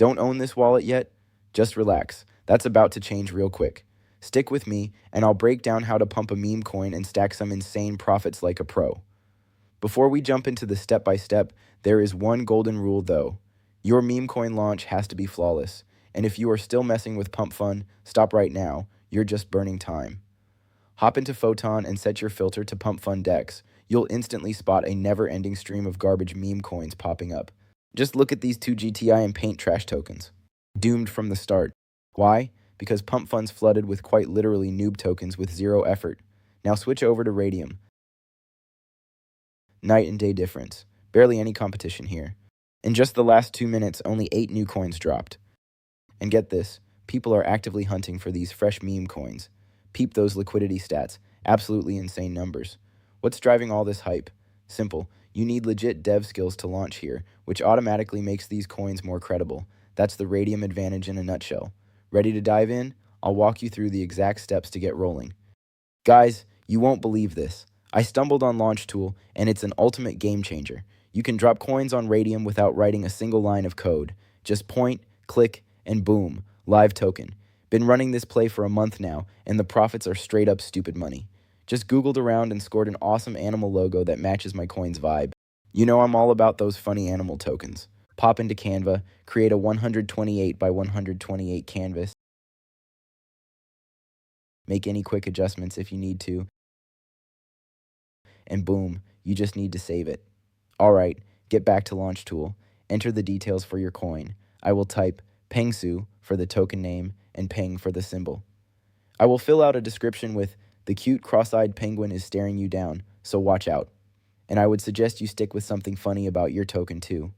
Don't own this wallet yet? Just relax. That's about to change real quick. Stick with me, and I'll break down how to pump a meme coin and stack some insane profits like a pro. Before we jump into the step-by-step, there is one golden rule though. Your meme coin launch has to be flawless, and if you are still messing with Pump Fun, stop right now. You're just burning time. Hop into Photon and set your filter to Pump Fun Dex. You'll instantly spot a never-ending stream of garbage meme coins popping up. Just look at these two GTI and Paint trash tokens. Doomed from the start. Why? Because Pump Fun's flooded with quite literally noob tokens with zero effort. Now switch over to Radium. Night and day difference. Barely any competition here. In just the last 2 minutes, only 8 new coins dropped. And get this, people are actively hunting for these fresh meme coins. Peep those liquidity stats, absolutely insane numbers. What's driving all this hype? Simple, you need legit dev skills to launch here, which automatically makes these coins more credible. That's the Radium advantage in a nutshell. Ready to dive in? I'll walk you through the exact steps to get rolling. Guys, you won't believe this. I stumbled on LaunchTool, and it's an ultimate game changer. You can drop coins on Radium without writing a single line of code. Just point, click, and boom, live token. Been running this play for a month now, and the profits are straight up stupid money. Just Googled around and scored an awesome animal logo that matches my coin's vibe. You know I'm all about those funny animal tokens. Pop into Canva, create a 128 by 128 canvas, make any quick adjustments if you need to, and boom, you just need to save it. Alright, get back to LaunchTool, enter the details for your coin. I will type PENG for the token name and PENG for the symbol. I will fill out a description with, the cute cross-eyed penguin is staring you down, so watch out. And I would suggest you stick with something funny about your token too.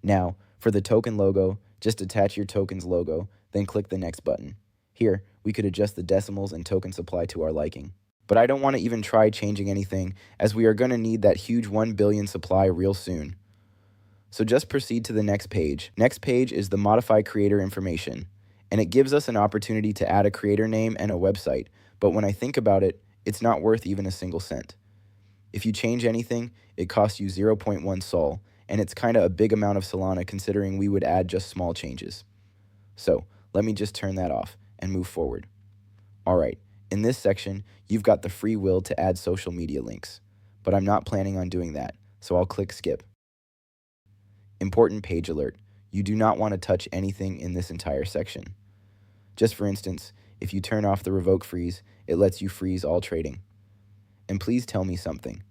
Now, for the token logo, just attach your token's logo, then click the next button. Here, we could adjust the decimals and token supply to our liking. But I don't want to even try changing anything, as we are going to need that huge 1 billion supply real soon. So just proceed to the next page. Next page is the Modify Creator Information, and it gives us an opportunity to add a creator name and a website, but when I think about it, it's not worth even a single cent. If you change anything, it costs you 0.1 Sol, and it's kinda a big amount of Solana considering we would add just small changes. So, let me just turn that off and move forward. Alright, in this section, you've got the free will to add social media links, but I'm not planning on doing that, so I'll click skip. Important page alert, you do not want to touch anything in this entire section. Just for instance, if you turn off the revoke freeze, it lets you freeze all trading. And please tell me something.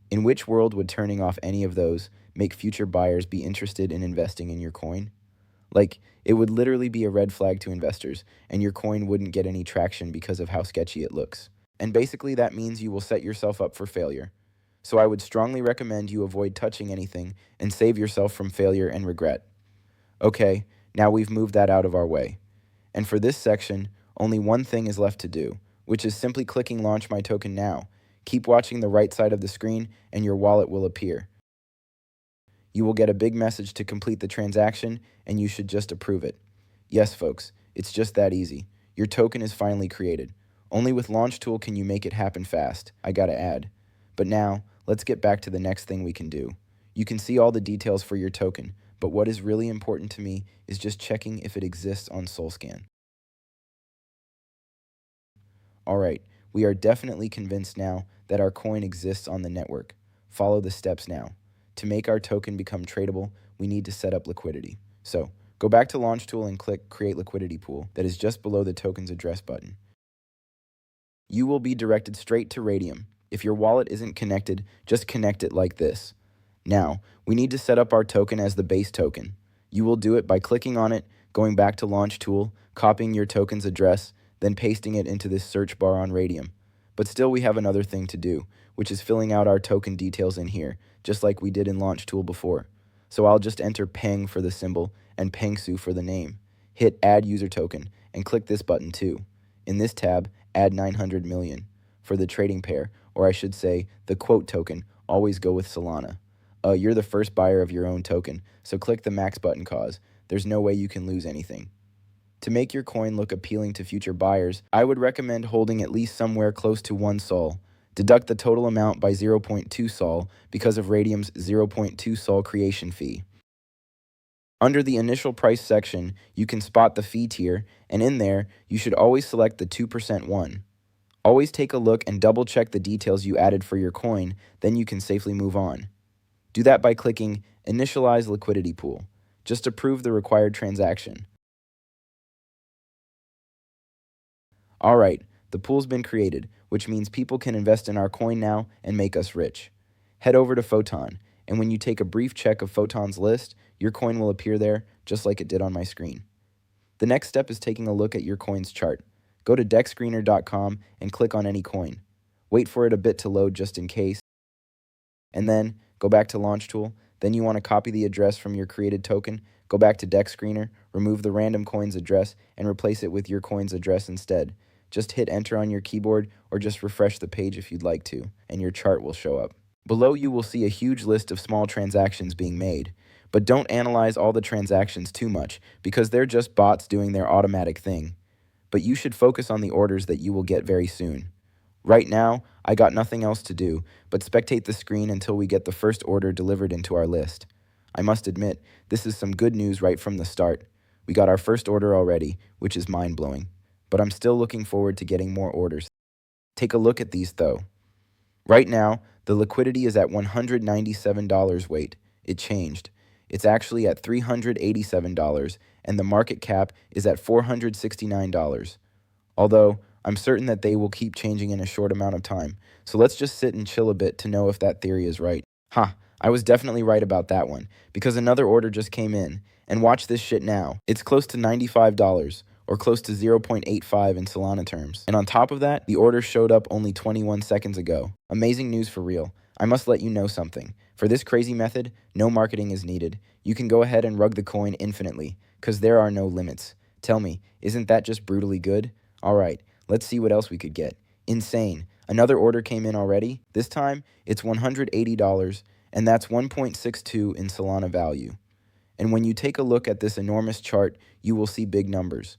In which world would turning off any of those make future buyers be interested in investing in your coin? Like, it would literally be a red flag to investors, and your coin wouldn't get any traction because of how sketchy it looks. And basically that means you will set yourself up for failure. So I would strongly recommend you avoid touching anything and save yourself from failure and regret. Okay, now we've moved that out of our way. And for this section, only one thing is left to do, which is simply clicking Launch My Token Now. Keep watching the right side of the screen and your wallet will appear. You will get a big message to complete the transaction and you should just approve it. Yes, folks, it's just that easy. Your token is finally created. Only with LaunchTool can you make it happen fast, I gotta add. But now, let's get back to the next thing we can do. You can see all the details for your token, but what is really important to me is just checking if it exists on SolScan. Alright, we are definitely convinced now that our coin exists on the network. Follow the steps now. To make our token become tradable, we need to set up liquidity. So, go back to LaunchTool and click Create Liquidity Pool that is just below the token's address button. You will be directed straight to Radium. If your wallet isn't connected, just connect it like this. Now, we need to set up our token as the base token. You will do it by clicking on it, going back to LaunchTool, copying your token's address, then pasting it into this search bar on Radium. But still we have another thing to do, which is filling out our token details in here, just like we did in LaunchTool before. So I'll just enter PENG for the symbol and PENGSU for the name. Hit Add User Token and click this button too. In this tab, add 900 million. For the trading pair, or I should say, the quote token, always go with Solana. You're the first buyer of your own token, so click the max button cause. There's no way you can lose anything. To make your coin look appealing to future buyers, I would recommend holding at least somewhere close to 1 Sol. Deduct the total amount by 0.2 Sol because of Radium's 0.2 Sol creation fee. Under the initial price section, you can spot the fee tier, and in there, you should always select the 2% one. Always take a look and double check the details you added for your coin, then you can safely move on. Do that by clicking Initialize Liquidity Pool. Just approve the required transaction. Alright, the pool's been created, which means people can invest in our coin now and make us rich. Head over to Photon, and when you take a brief check of Photon's list, your coin will appear there, just like it did on my screen. The next step is taking a look at your coin's chart. Go to dexscreener.com and click on any coin. Wait for it a bit to load just in case, and then go back to Launch Tool. Then you want to copy the address from your created token, go back to Dex Screener, remove the random coin's address, and replace it with your coin's address instead. Just hit enter on your keyboard or just refresh the page if you'd like to, and your chart will show up. Below you will see a huge list of small transactions being made, but don't analyze all the transactions too much because they're just bots doing their automatic thing. But you should focus on the orders that you will get very soon. Right now, I got nothing else to do but spectate the screen until we get the first order delivered into our list. I must admit, this is some good news right from the start. We got our first order already, which is mind-blowing. But I'm still looking forward to getting more orders. Take a look at these though. Right now, the liquidity is at $197. Wait, it changed. It's actually at $387, and the market cap is at $469. Although, I'm certain that they will keep changing in a short amount of time, so let's just sit and chill a bit to know if that theory is right. Ha, I was definitely right about that one, because another order just came in, and watch this shit now. It's close to $95, or close to 0.85 in Solana terms. And on top of that, the order showed up only 21 seconds ago. Amazing news for real. I must let you know something. For this crazy method, no marketing is needed. You can go ahead and rug the coin infinitely, because there are no limits. Tell me, isn't that just brutally good? Alright, let's see what else we could get. Insane. Another order came in already. This time, it's $180, and that's 1.62 in Solana value. And when you take a look at this enormous chart, you will see big numbers.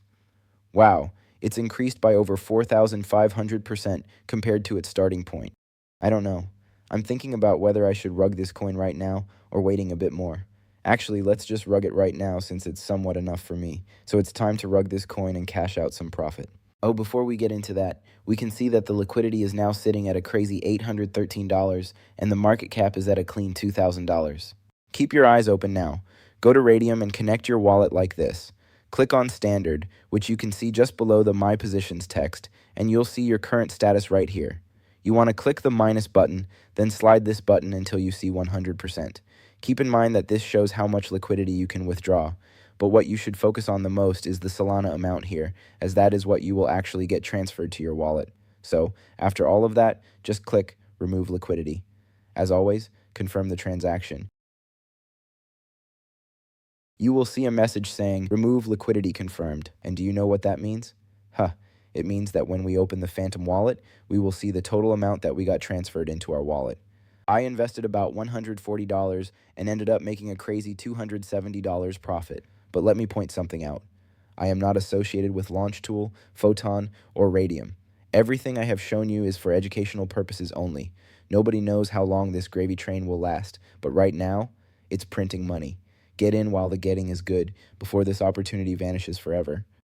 Wow, it's increased by over 4,500% compared to its starting point. I don't know. I'm thinking about whether I should rug this coin right now or waiting a bit more. Actually, let's just rug it right now since it's somewhat enough for me. So it's time to rug this coin and cash out some profit. Oh, before we get into that, we can see that the liquidity is now sitting at a crazy $813 and the market cap is at a clean $2,000. Keep your eyes open now. Go to Radium and connect your wallet like this. Click on Standard, which you can see just below the My Positions text, and you'll see your current status right here. You want to click the minus button, then slide this button until you see 100%. Keep in mind that this shows how much liquidity you can withdraw, but what you should focus on the most is the Solana amount here, as that is what you will actually get transferred to your wallet. So, after all of that, just click Remove Liquidity. As always, confirm the transaction. You will see a message saying, Remove Liquidity Confirmed. And do you know what that means? It means that when we open the Phantom wallet, we will see the total amount that we got transferred into our wallet. I invested about $140 and ended up making a crazy $270 profit. But let me point something out. I am not associated with Launch Tool, Photon, or Radium. Everything I have shown you is for educational purposes only. Nobody knows how long this gravy train will last, but right now, it's printing money. Get in while the getting is good, before this opportunity vanishes forever.